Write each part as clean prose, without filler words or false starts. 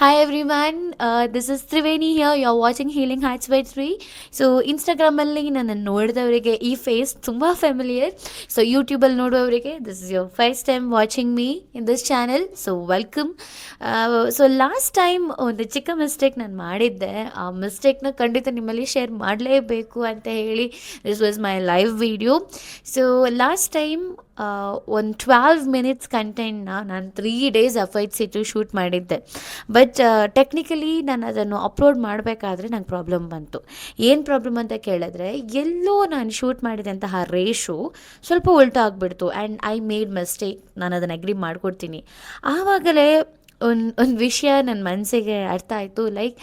Hi everyone, this is Triveni here. You're watching Healing Heights by Tree. So ಇನ್ಸ್ಟಾಗ್ರಾಮಲ್ಲಿ ನನ್ನ ನೋಡಿದವರಿಗೆ ಈ face ತುಂಬ ಫೆಮಿಲಿಯರ್. ಸೊ ಯೂಟ್ಯೂಬಲ್ಲಿ ನೋಡುವವರಿಗೆ this is your first time watching me in this channel. So welcome. So last time ಒಂದು ಚಿಕ್ಕ mistake ನಾನು ಮಾಡಿದ್ದೆ. ಆ ಮಿಸ್ಟೇಕ್ನ ಖಂಡಿತ ನಿಮ್ಮಲ್ಲಿ ಶೇರ್ ಮಾಡಲೇಬೇಕು ಅಂತ ಹೇಳಿ this was my live video. So last time ಒಂದು 12 ಮಿನಿಟ್ಸ್ ಕಂಟೆಂಟ್ನ ನಾನು 3 ಡೇಸ್ ಎಫರ್ಟ್ಸ್ ಇಟ್ಟು ಶೂಟ್ ಮಾಡಿದ್ದೆ. ಬಟ್ ಟೆಕ್ನಿಕಲಿ ನಾನು ಅದನ್ನು ಅಪ್ಲೋಡ್ ಮಾಡಬೇಕಾದ್ರೆ ನಂಗೆ ಪ್ರಾಬ್ಲಮ್ ಬಂತು. ಏನು ಪ್ರಾಬ್ಲಮ್ ಅಂತ ಕೇಳಿದ್ರೆ, ಎಲ್ಲೋ ನಾನು ಶೂಟ್ ಮಾಡಿದಂತಹ ರೇಷು ಸ್ವಲ್ಪ ಉಲ್ಟಾ ಆಗಿಬಿಡ್ತು ಆ್ಯಂಡ್ ಐ ಮೇಡ್ ಮಿಸ್ಟೇಕ್. ನಾನು ಅದನ್ನು ಅಗ್ರಿ ಮಾಡಿಕೊಡ್ತೀನಿ. ಆವಾಗಲೇ ಒಂದು ವಿಷಯ ನನ್ನ ಮನಸ್ಸಿಗೆ ಅರ್ಥ ಆಯಿತು. ಲೈಕ್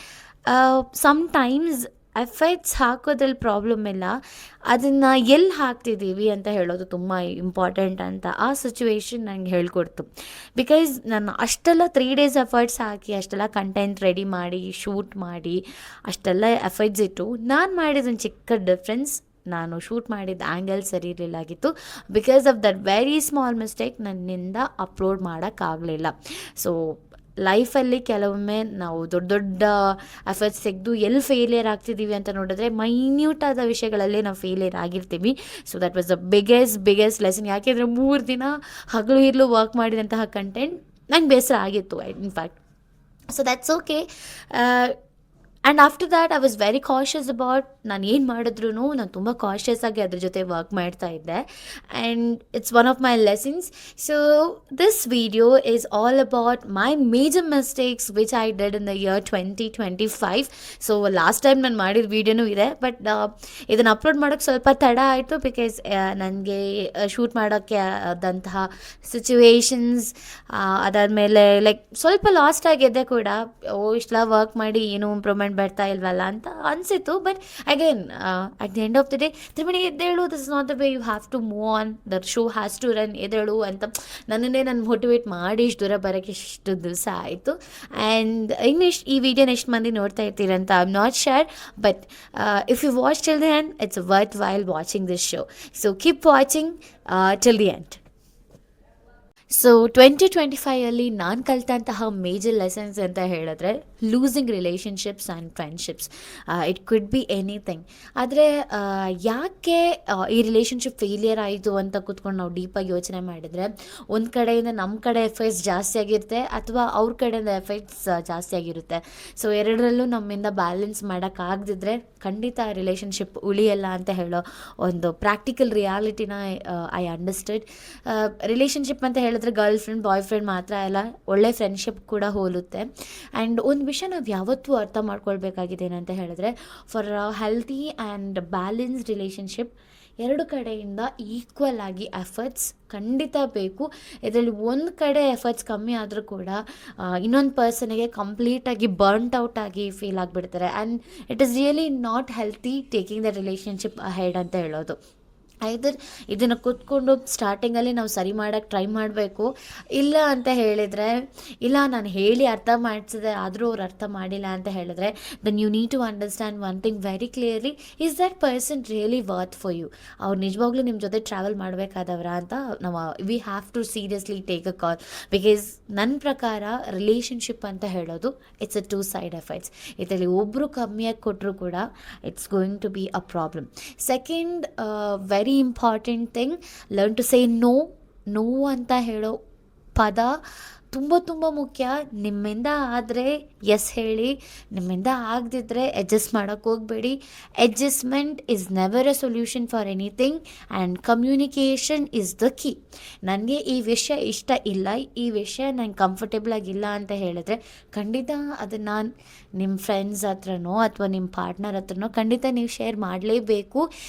ಸಮ್ಟೈಮ್ಸ್ ಎಫೆಕ್ಟ್ಸ್ ಹಾಕೋದ್ರಲ್ಲಿ ಪ್ರಾಬ್ಲಮ್ ಇಲ್ಲ, ಅದನ್ನು ಎಲ್ಲಿ ಹಾಕ್ತಿದ್ದೀವಿ ಅಂತ ಹೇಳೋದು ತುಂಬ ಇಂಪಾರ್ಟೆಂಟ್ ಅಂತ ಆ ಸಿಚುವೇಶನ್ ನಂಗೆ ಹೇಳ್ಕೊಡ್ತು. ಬಿಕಾಸ್ ನಾನು ಅಷ್ಟೆಲ್ಲ 3 ಡೇಸ್ ಎಫರ್ಟ್ಸ್ ಹಾಕಿ ಅಷ್ಟೆಲ್ಲ ಕಂಟೆಂಟ್ ರೆಡಿ ಮಾಡಿ ಶೂಟ್ ಮಾಡಿ ಅಷ್ಟೆಲ್ಲ ಎಫರ್ಟ್ಸ್ ಇಟ್ಟು ನಾನು ಮಾಡಿದೊಂದು ಚಿಕ್ಕ ಡಿಫ್ರೆನ್ಸ್, ನಾನು ಶೂಟ್ ಮಾಡಿದ ಆ್ಯಂಗಲ್ ಸರಿ ಇರಲಿಲ್ಲಾಗಿತ್ತು. Because of that very small mistake ನನ್ನಿಂದ ಅಪ್ಲೋಡ್ ಮಾಡೋಕ್ಕಾಗಲಿಲ್ಲ. ಸೊ ಲೈಫಲ್ಲಿ ಕೆಲವೊಮ್ಮೆ ನಾವು ದೊಡ್ಡ ದೊಡ್ಡ ಎಫರ್ಟ್ಸ್ ತೆಗೆದು ಎಲ್ಲಿ ಫೇಲಿಯರ್ ಆಗ್ತಿದ್ದೀವಿ ಅಂತ ನೋಡಿದ್ರೆ ಮೈನ್ಯೂಟ್ ಆದ ವಿಷಯಗಳಲ್ಲೇ ನಾವು ಫೇಲಿಯರ್ ಆಗಿರ್ತೀವಿ. So that was the biggest lesson. ಯಾಕೆಂದರೆ 3 ದಿನ ಹಗಲು ಇರಲು ವರ್ಕ್ ಮಾಡಿದಂತಹ ಕಂಟೆಂಟ್ ನಂಗೆ ಬೇಸರ ಆಗಿತ್ತು in fact. So that's okay. And after that I was very cautious about ನಾನು ಏನು ಮಾಡಿದ್ರೂ ನಾನು ತುಂಬ ಕಾಷಿಯಸ್ ಆಗಿ ಅದ್ರ ಜೊತೆ ವರ್ಕ್ ಮಾಡ್ತಾ ಇದ್ದೆ. And it's one of my lessons. So this video is all about my major mistakes which I did in the year 2025. So last time ನಾನು ಮಾಡಿದ ವೀಡಿಯೋನೂ ಇದೆ, ಬಟ್ ಇದನ್ನು ಅಪ್ಲೋಡ್ ಮಾಡೋಕ್ಕೆ ಸ್ವಲ್ಪ ತಡ ಆಯಿತು. ಬಿಕಾಸ್ ನನಗೆ ಶೂಟ್ ಮಾಡೋಕ್ಕೆ ಆದಂತಹ ಸಿಚುವೇಶನ್ಸ್, ಅದಾದಮೇಲೆ ಲೈಕ್ ಸ್ವಲ್ಪ ಲಾಸ್ಟ್ ಆಗಿದ್ದೆ ಕೂಡ. ಇಷ್ಟೆಲ್ಲ ವರ್ಕ್ ಮಾಡಿ ಏನೂ ಇಂಪ್ರೂವ್ಮೆಂಟ್ ಬರ್ತಾ ಇಲ್ವಲ್ಲ ಅಂತ ಅನಿಸಿತು. But again at the end of the day Triveni ಎದ್ದೇಳು, this is not the way you have to move on, the show has to run, ಎದ್ದೇಳು ಅಂತ ನನ್ನನ್ನೇ ನಾನು ಮೋಟಿವೇಟ್ ಮಾಡಿ ಇಷ್ಟು ದೂರ ಬರೋಕ್ಕೆ ಇಷ್ಟು ದಿವಸ ಆಯಿತು. ಆ್ಯಂಡ್ ಈ ವಿಡಿಯೋನ ಎಷ್ಟು ಮಂದಿ ನೋಡ್ತಾ ಇರ್ತೀರಂತ I am not sure, but if you watch till the end it's worth while watching this show. So keep watching till the end. So 2025ಅಲ್ಲಿ ನಾನು ಕಲಿತಂತಹ ಮೇಜರ್ ಲೆಸನ್ಸ್ ಅಂತ ಹೇಳಿದ್ರೆ losing relationships and friendships. It could be anything. ಆದರೆ ಯಾಕೆ ಈ relationship failure ಆಯಿತು ಅಂತ ಕೂತ್ಕೊಂಡು ನಾವು ಡೀಪಾಗಿ ಯೋಚನೆ ಮಾಡಿದರೆ, ಒಂದು ಕಡೆಯಿಂದ ನಮ್ಮ ಕಡೆ ಎಫೆಕ್ಟ್ಸ್ ಜಾಸ್ತಿ ಆಗಿರುತ್ತೆ ಅಥವಾ ಅವ್ರ ಕಡೆಯಿಂದ ಎಫೆಕ್ಟ್ಸ್ ಜಾಸ್ತಿ ಆಗಿರುತ್ತೆ. ಸೊ ಎರಡರಲ್ಲೂ ನಮ್ಮಿಂದ ಬ್ಯಾಲೆನ್ಸ್ ಮಾಡೋಕ್ಕಾಗದಿದ್ರೆ ಖಂಡಿತ ಆ ರಿಲೇಷನ್ಶಿಪ್ ಉಳಿಯಲ್ಲ ಅಂತ ಹೇಳೋ ಒಂದು ಪ್ರಾಕ್ಟಿಕಲ್ ರಿಯಾಲಿಟಿನ ಐ ಅಂಡರ್ಸ್ಟುಡ್. ರಿಲೇಷನ್ಶಿಪ್ ಅಂತ ಹೇಳಿದ್ರೆ ಗರ್ಲ್ ಫ್ರೆಂಡ್ ಬಾಯ್ ಫ್ರೆಂಡ್ ಮಾತ್ರ ಅಲ್ಲ, ಒಳ್ಳೆ ಫ್ರೆಂಡ್ಶಿಪ್ ಕೂಡ ಹೋಲುತ್ತೆ. ಆ್ಯಂಡ್ ಒಂದು ವಿಷಯ ನಾವು ಯಾವತ್ತೂ ಅರ್ಥ ಮಾಡ್ಕೊಳ್ಬೇಕಾಗಿದೆ ಏನಂತ ಹೇಳಿದ್ರೆ, for healthy and balanced relationship ಎರಡು ಕಡೆಯಿಂದ ಈಕ್ವಲ್ ಆಗಿ ಎಫರ್ಟ್ಸ್ ಖಂಡಿತ ಬೇಕು. ಇದರಲ್ಲಿ ಒಂದು ಕಡೆ ಎಫರ್ಟ್ಸ್ ಕಮ್ಮಿ ಆದರೂ ಕೂಡ ಇನ್ನೊಂದು ಪರ್ಸನಿಗೆ ಕಂಪ್ಲೀಟಾಗಿ ಬರ್ನ್ಟ್ ಔಟ್ ಆಗಿ ಫೀಲ್ ಆಗಿಬಿಡ್ತಾರೆ. And it is really not healthy taking the relationship ahead ಅಂತ ಹೇಳೋದು. ಐದರ್ ಇದನ್ನು ಕೂತ್ಕೊಂಡು ಸ್ಟಾರ್ಟಿಂಗಲ್ಲಿ ನಾವು ಸರಿ ಮಾಡೋಕ್ಕೆ ಟ್ರೈ ಮಾಡಬೇಕು. ಇಲ್ಲ ಅಂತ ಹೇಳಿದರೆ, ಇಲ್ಲ ನಾನು ಹೇಳಿ ಅರ್ಥ ಮಾಡಿಸಿದೆ ಆದರೂ ಅವ್ರು ಅರ್ಥ ಮಾಡಿಲ್ಲ ಅಂತ ಹೇಳಿದ್ರೆ, then you need to understand one thing very clearly, is that person really worth for you? ಅವ್ರು ನಿಜವಾಗ್ಲೂ ನಿಮ್ಮ ಜೊತೆ ಟ್ರಾವೆಲ್ ಮಾಡಬೇಕಾದವ್ರ ಅಂತ ನಾವು we have to seriously take a call. Because ನನ್ನ ಪ್ರಕಾರ ರಿಲೇಷನ್ಶಿಪ್ ಅಂತ ಹೇಳೋದು ಇಟ್ಸ್ ಅ 2 ಸೈಡ್ ಎಫೆಕ್ಟ್ಸ್. ಇದರಲ್ಲಿ ಒಬ್ಬರು ಕಮ್ಮಿಯಾಗಿ ಕೊಟ್ಟರು ಕೂಡ it's going to be a problem. Second very important thing, learn to say no ಅಂತ ಹೇಳೋ ಪದ ತುಂಬ ಮುಖ್ಯ. ನಿಮ್ಮಿಂದ ಆದರೆ ಎಸ್ ಹೇಳಿ, ನಿಮ್ಮಿಂದ ಆಗದಿದ್ದರೆ ಅಡ್ಜಸ್ಟ್ ಮಾಡೋಕ್ಕೆ ಹೋಗಬೇಡಿ. Adjustment is never a solution for anything and communication is the key. ನನಗೆ ಈ ವಿಷಯ ಇಷ್ಟ ಇಲ್ಲ, ಈ ವಿಷಯ ನಂಗೆ ಕಂಫರ್ಟೇಬಲ್ ಆಗಿಲ್ಲ ಅಂತ ಹೇಳಿದ್ರೆ ಖಂಡಿತ ಅದನ್ನು ನಿಮ್ಮ ಫ್ರೆಂಡ್ಸ್ ಹತ್ರನೋ ಅಥವಾ ನಿಮ್ಮ ಪಾರ್ಟ್ನರ್ ಹತ್ರನೋ ಖಂಡಿತ ನೀವು ಶೇರ್ ಮಾಡಲೇಬೇಕು.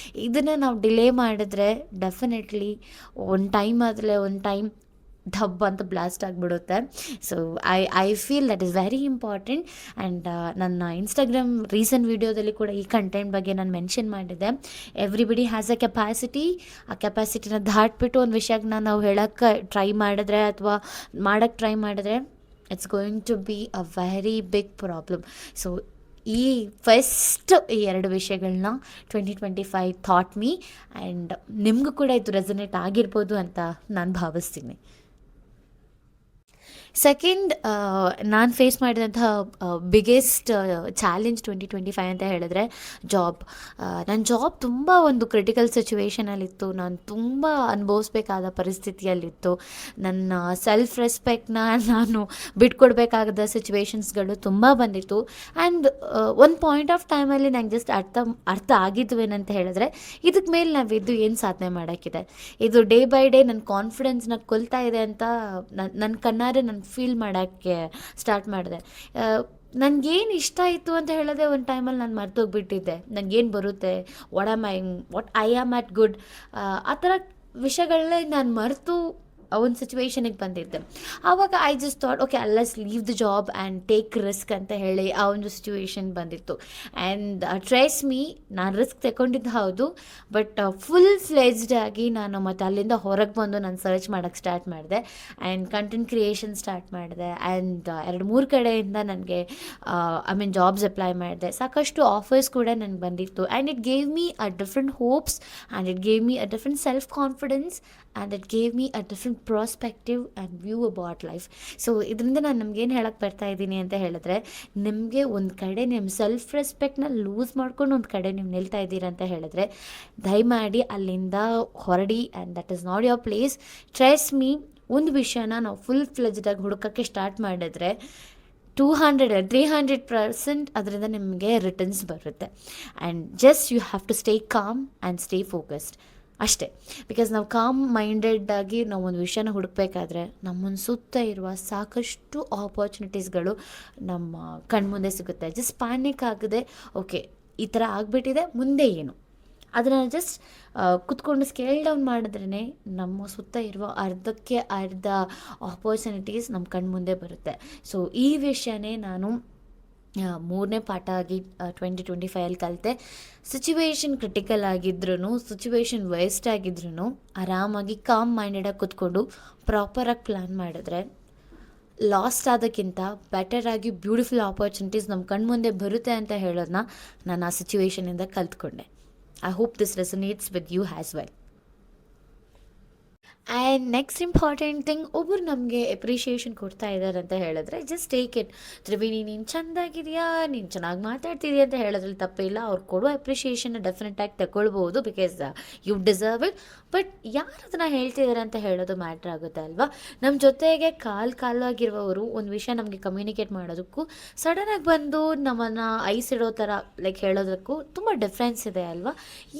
ಇದನ್ನು ನಾವು ಡಿಲೇ ಮಾಡಿದ್ರೆ ಡೆಫಿನೆಟ್ಲಿ ಒಂದು ಟೈಮ್ ಧಬ್ ಅಂತ ಬ್ಲಾಸ್ಟ್ ಆಗಿಬಿಡುತ್ತೆ. So I feel that is very important. And ನನ್ನ ಇನ್ಸ್ಟಾಗ್ರಾಮ್ ರೀಸೆಂಟ್ ವೀಡಿಯೋದಲ್ಲಿ ಕೂಡ ಈ ಕಂಟೆಂಟ್ ಬಗ್ಗೆ ನಾನು ಮೆನ್ಷನ್ ಮಾಡಿದ್ದೆ. Everybody has a capacity. ಆ ಕೆಪಾಸಿಟಿನ ದಾಟ್ಬಿಟ್ಟು ಒಂದು ವಿಷಯಕ್ಕೆ ನಾವು ಹೇಳೋಕ್ಕೆ ಟ್ರೈ ಮಾಡಿದ್ರೆ ಅಥವಾ ಮಾಡೋಕ್ಕೆ ಟ್ರೈ ಮಾಡಿದ್ರೆ it's going to be a very big problem. So ಈ ಈ 2 ವಿಷಯಗಳನ್ನ 2025 ಥಾಟ್ ಮೀ. ಆ್ಯಂಡ್ ನಿಮಗೂ ಕೂಡ ಇದು ರೆಸನೇಟ್ ಆಗಿರ್ಬೋದು ಅಂತ ನಾನು ಭಾವಿಸ್ತೀನಿ. ಸೆಕೆಂಡ್, ನಾನು ಫೇಸ್ ಮಾಡಿದಂತಹ ಬಿಗ್ಗೆಸ್ಟ್ ಚಾಲೆಂಜ್ 2025 ಅಂತ ಹೇಳಿದ್ರೆ ಜಾಬ್. ನನ್ನ ಜಾಬ್ ತುಂಬ ಒಂದು ಕ್ರಿಟಿಕಲ್ ಸಿಚುವೇಷನಲ್ಲಿತ್ತು. ನಾನು ತುಂಬ ಅನುಭವಿಸ್ಬೇಕಾದ ಪರಿಸ್ಥಿತಿಯಲ್ಲಿತ್ತು. ನನ್ನ ಸೆಲ್ಫ್ ರೆಸ್ಪೆಕ್ಟ್ನ ನಾನು ಬಿಟ್ಕೊಡ್ಬೇಕಾದ ಸಿಚುವೇಶನ್ಸ್ಗಳು ತುಂಬ ಬಂದಿತ್ತು. ಆ್ಯಂಡ್ ಒಂದು ಪಾಯಿಂಟ್ ಆಫ್ ಟೈಮಲ್ಲಿ ನಂಗೆ ಜಸ್ಟ್ ಅರ್ಥ ಆಗಿದ್ವು ಏನಂತ ಹೇಳಿದ್ರೆ, ಇದಕ್ಕೆ ಮೇಲೆ ನಾವಿದ್ದು ಏನು ಸಾಧನೆ ಮಾಡೋಕ್ಕಿದೆ, ಇದು ಡೇ ಬೈ ಡೇ ನನ್ನ ಕಾನ್ಫಿಡೆನ್ಸ್ನ ಕೊಲ್ತಾ ಇದೆ ಅಂತ ನನ್ನ ಕಣ್ಣಾರೆ ನಾನು ಫೀಲ್ ಮಾಡೋಕ್ಕೆ ಸ್ಟಾರ್ಟ್ ಮಾಡಿದೆ. ನನಗೇನು ಇಷ್ಟ ಇತ್ತು ಅಂತ ಹೇಳಿದ್ರೆ ಒಂದು ಟೈಮಲ್ಲಿ ನಾನು ಮರ್ತೋಗ್ಬಿಟ್ಟಿದ್ದೆ. ನನಗೇನು ಬರುತ್ತೆ, what I am at good, ಆ ಥರ ವಿಷಯಗಳನ್ನೇ ನಾನು ಮರೆತು ಒಂದು ಸಿಚುವೇಶನಿಗೆ ಬಂದಿದ್ದೆ. ಆವಾಗ I just thought okay, let's leave the job and take risk ಅಂತ ಹೇಳಿ ಆ ಒಂದು ಸಿಚುವೇಶನ್ ಬಂದಿತ್ತು. ಆ್ಯಂಡ್ ಟ್ರಸ್ಟ್ ಮೀ, ನಾನು ರಿಸ್ಕ್ ತಗೊಂಡಿದ್ದು ಹೌದು, ಬಟ್ ಫುಲ್ ಫ್ಲೆಜ್ಡ್ ಆಗಿ ನಾನು ಮತ್ತು ಅಲ್ಲಿಂದ ಹೊರಗೆ ಬಂದು ನಾನು ಸರ್ಚ್ ಮಾಡೋಕ್ಕೆ ಸ್ಟಾರ್ಟ್ ಮಾಡಿದೆ ಆ್ಯಂಡ್ ಕಂಟೆಂಟ್ ಕ್ರಿಯೇಷನ್ ಸ್ಟಾರ್ಟ್ ಮಾಡಿದೆ. ಆ್ಯಂಡ್ 2-3 ಕಡೆಯಿಂದ ನನಗೆ ಜಾಬ್ಸ್ ಅಪ್ಲೈ ಮಾಡಿದೆ. ಸಾಕಷ್ಟು ಆಫರ್ಸ್ ಕೂಡ ನನಗೆ ಬಂದಿತ್ತು. And it gave me a different hopes and it gave me a different self confidence and it gave me a different prospective and view about life. So ಇದರಿಂದ ನಾನು ನಮಗೇನು ಹೇಳಕ್ಕೆ ಬರ್ತಾ ಇದ್ದೀನಿ ಅಂತ ಹೇಳಿದ್ರೆ, ನಿಮಗೆ ಒಂದು ಕಡೆ ನಿಮ್ಮ ಸೆಲ್ಫ್ ರೆಸ್ಪೆಕ್ಟ್ನ ಲೂಸ್ ಮಾಡ್ಕೊಂಡು ಒಂದು ಕಡೆ ನೀವು ನಿಲ್ತಾ ಇದ್ದೀರ ಅಂತ ಹೇಳಿದ್ರೆ, ದಯಮಾಡಿ ಅಲ್ಲಿಂದ ಹೊರಡಿ. And that is not your place. Trust me, ಒಂದು ವಿಷಯನ ನಾವು ಫುಲ್ ಫ್ಲೆಜ್ಡಾಗಿ ಹುಡುಕೋಕ್ಕೆ ಸ್ಟಾರ್ಟ್ ಮಾಡಿದ್ರೆ 200-300% ಅದರಿಂದ ನಿಮಗೆ ರಿಟರ್ನ್ಸ್ ಬರುತ್ತೆ. And just you have to stay calm and stay focused ಅಷ್ಟೇ. ಬಿಕಾಸ್ ನಾವು ಕಾಮ್ ಮೈಂಡೆಡ್ಡಾಗಿ ನಾವು ಒಂದು ವಿಷಯನ ಹುಡುಕಬೇಕಾದ್ರೆ ನಮ್ಮನ್ನು ಸುತ್ತ ಇರುವ ಸಾಕಷ್ಟು ಆಪರ್ಚುನಿಟೀಸ್ಗಳು ನಮ್ಮ ಕಣ್ಮುಂದೆ ಸಿಗುತ್ತೆ. ಜಸ್ಟ್ ಪ್ಯಾನಿಕ್ ಆಗದೆ, ಓಕೆ ಈ ಥರ ಆಗಿಬಿಟ್ಟಿದೆ, ಮುಂದೆ ಏನು, ಅದನ್ನು ಜಸ್ಟ್ ಕುತ್ಕೊಂಡು ಸ್ಕೇಲ್ ಡೌನ್ ಮಾಡಿದ್ರೇ ನಮ್ಮ ಸುತ್ತ ಇರುವ ಅರ್ಧಕ್ಕೆ ಅರ್ಧ ಆಪರ್ಚುನಿಟೀಸ್ ನಮ್ಮ ಕಣ್ಮುಂದೆ ಬರುತ್ತೆ. ಸೊ ಈ ವಿಷಯನೇ ನಾನು 3ನೇ ಪಾಠ ಆಗಿ 2025 ಕಲಿತೆ. ಸಿಚುವೇಶನ್ ಕ್ರಿಟಿಕಲ್ ಆಗಿದ್ರೂ, ಸಿಚುವೇಶನ್ ವೇಸ್ಟ್ ಆಗಿದ್ರೂ ಆರಾಮಾಗಿ ಕಾಮ್ ಮೈಂಡೆಡಾಗಿ ಕೂತ್ಕೊಂಡು ಪ್ರಾಪರಾಗಿ ಪ್ಲ್ಯಾನ್ ಮಾಡಿದ್ರೆ ಲಾಸ್ಟ್ ಆದಕ್ಕಿಂತ ಬೆಟರಾಗಿ ಬ್ಯೂಟಿಫುಲ್ ಆಪರ್ಚುನಿಟೀಸ್ ನಮ್ಮ ಕಣ್ಮುಂದೆ ಬರುತ್ತೆ ಅಂತ ಹೇಳೋದನ್ನ ನಾನು ಆ ಸಿಚುವೇಶನಿಂದ ಕಲ್ತ್ಕೊಂಡೆ. I hope this resonates with you as well. And next important thing, ಒಬ್ಬರು ನಮಗೆ ಎಪ್ರಿಷಿಯೇಷನ್ ಕೊಡ್ತಾ ಇದ್ದಾರೆ ಅಂತ ಹೇಳಿದ್ರೆ ಜಸ್ಟ್ ಟೇಕ್ ಇಟ್. ತ್ರಿವೇಣಿ ನೀನು ಚೆಂದಾಗಿದೆಯಾ, ನೀನು ಚೆನ್ನಾಗಿ ಮಾತಾಡ್ತಿದೆಯಾ ಅಂತ ಹೇಳೋದ್ರಲ್ಲಿ ತಪ್ಪಿಲ್ಲ. ಅವ್ರು ಕೊಡೋ ಅಪ್ರಿಷಿಯೇಷನ್ನ ಡೆಫಿನೆಟಾಗಿ ತಗೊಳ್ಬೋದು, because you deserve it. But ಯಾರು ಅದನ್ನು ಹೇಳ್ತಿದ್ದಾರೆ ಅಂತ ಹೇಳೋದು ಮ್ಯಾಟ್ರ್ ಆಗುತ್ತೆ ಅಲ್ವಾ. ನಮ್ಮ ಜೊತೆಗೆ ಕಾಲಾಗಿರುವವರು ಒಂದು ವಿಷಯ ನಮಗೆ ಕಮ್ಯುನಿಕೇಟ್ ಮಾಡೋದಕ್ಕೂ ಸಡನ್ನಾಗಿ ಬಂದು ನಮ್ಮನ್ನು ಐಸಿಡೋ ಥರ ಲೈಕ್ ಹೇಳೋದಕ್ಕೂ ತುಂಬ ಡಿಫ್ರೆನ್ಸ್ ಇದೆ ಅಲ್ವಾ.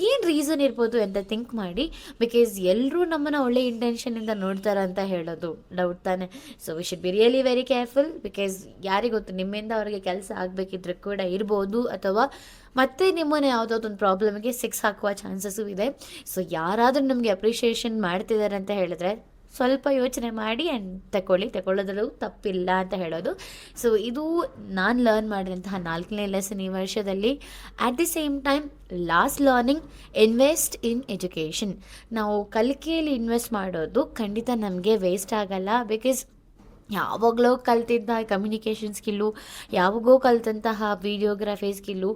ಏನು ರೀಸನ್ ಇರ್ಬೋದು ಅಂತ ಥಿಂಕ್ ಮಾಡಿ, ಬಿಕಾಸ್ ಎಲ್ಲರೂ ನಮ್ಮನ್ನು ಒಳ್ಳೆ ಇಂಟೆನ್ಷನಿಂದ ನೋಡ್ತಾರೆ ಅಂತ ಹೇಳೋದು ಡೌಟ್ ತಾನೆ. So we should be really very careful, because ಯಾರಿಗೊತ್ತು, ನಿಮ್ಮಿಂದ ಅವರಿಗೆ ಕೆಲಸ ಆಗಬೇಕಿದ್ರೆ ಕೂಡ ಇರ್ಬೋದು, ಅಥವಾ ಮತ್ತೆ ನಿಮ್ಮನ್ನು ಯಾವುದಾದ್ರು ಪ್ರಾಬ್ಲಮ್ಗೆ ಸಿಕ್ಸ್ ಹಾಕುವ ಚಾನ್ಸಸ್ಸು ಇದೆ. ಸೊ ಯಾರಾದರೂ ನಮಗೆ ಅಪ್ರಿಷಿಯೇಷನ್ ಮಾಡ್ತಿದ್ದಾರೆ ಅಂತ ಹೇಳಿದ್ರೆ ಸ್ವಲ್ಪ ಯೋಚನೆ ಮಾಡಿ ಆ್ಯಂಡ್ ತಗೊಳ್ಳೋದ್ರಲ್ಲೂ ತಪ್ಪಿಲ್ಲ ಅಂತ ಹೇಳೋದು. ಸೊ ಇದು ನಾನು ಲರ್ನ್ ಮಾಡಿದಂತಹ 4ನೇ ಲೆಸನ್ ಈ ವರ್ಷದಲ್ಲಿ. At the same time last learning, invest in education. ನಾವು ಕಲಿಕೆಯಲ್ಲಿ ಇನ್ವೆಸ್ಟ್ ಮಾಡೋದು ಖಂಡಿತ ನಮಗೆ ವೇಸ್ಟ್ ಆಗಲ್ಲ. ಬಿಕಾಸ್ ಯಾವಾಗಲೋ ಕಲ್ತಿದ್ದ ಕಮ್ಯುನಿಕೇಷನ್ ಸ್ಕಿಲ್ಲು, ಯಾವಾಗೋ ಕಲಿತಂತಹ ವೀಡಿಯೋಗ್ರಫಿ ಸ್ಕಿಲ್ಲು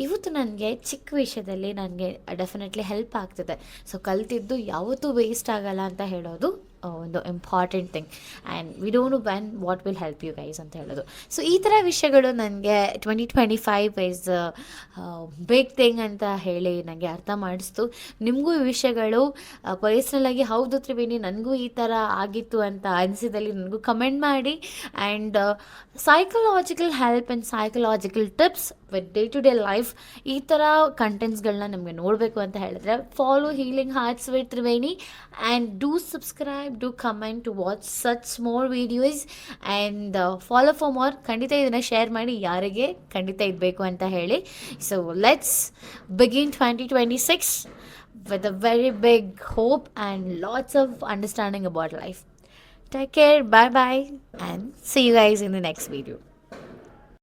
ಇವತ್ತು ನನಗೆ ಚಿಕ್ಕ ವಿಷಯದಲ್ಲಿ ನನಗೆ ಡೆಫಿನೆಟ್ಲಿ ಹೆಲ್ಪ್ ಆಗ್ತದೆ. ಸೊ ಕಲ್ತಿದ್ದು ಯಾವತ್ತೂ ವೇಸ್ಟ್ ಆಗಲ್ಲ ಅಂತ ಹೇಳೋದು ಒಂದು important thing. And we don't know when what will help you guys ಅಂತ ಹೇಳೋದು. ಸೊ ಈ ಥರ ವಿಷಯಗಳು ನನಗೆ 2025 ಇಸ್ ಬಿಗ್ ಥಿಂಗ್ ಅಂತ ಹೇಳಿ ನನಗೆ ಅರ್ಥ ಮಾಡಿಸ್ತು. ನಿಮಗೂ ಈ ವಿಷಯಗಳು ಪರ್ಸ್ನಲಾಗಿ ಹೌದು ತ್ರಿವೇಣಿ ನನಗೂ ಈ ಥರ ಆಗಿತ್ತು ಅಂತ ಅನಿಸಿದಲ್ಲಿ ನನಗೂ ಕಮೆಂಟ್ ಮಾಡಿ. And psychological help and psychological tips with day to day life, ಈ ಥರ ಕಂಟೆಂಟ್ಸ್ಗಳನ್ನ ನಮಗೆ ನೋಡಬೇಕು ಅಂತ ಹೇಳಿದ್ರೆ follow Healing Hearts with Triveni and do subscribe, do comment to watch such more videos and follow for more. ಖಂಡಿತ ಇದನ್ನು ಶೇರ್ ಮಾಡಿ ಯಾರಿಗೆ ಖಂಡಿತ ಇರಬೇಕು ಅಂತ ಹೇಳಿ. So let's begin 2026 with a very big hope and lots of understanding about life. Take care, bye bye, and see you guys in the next video.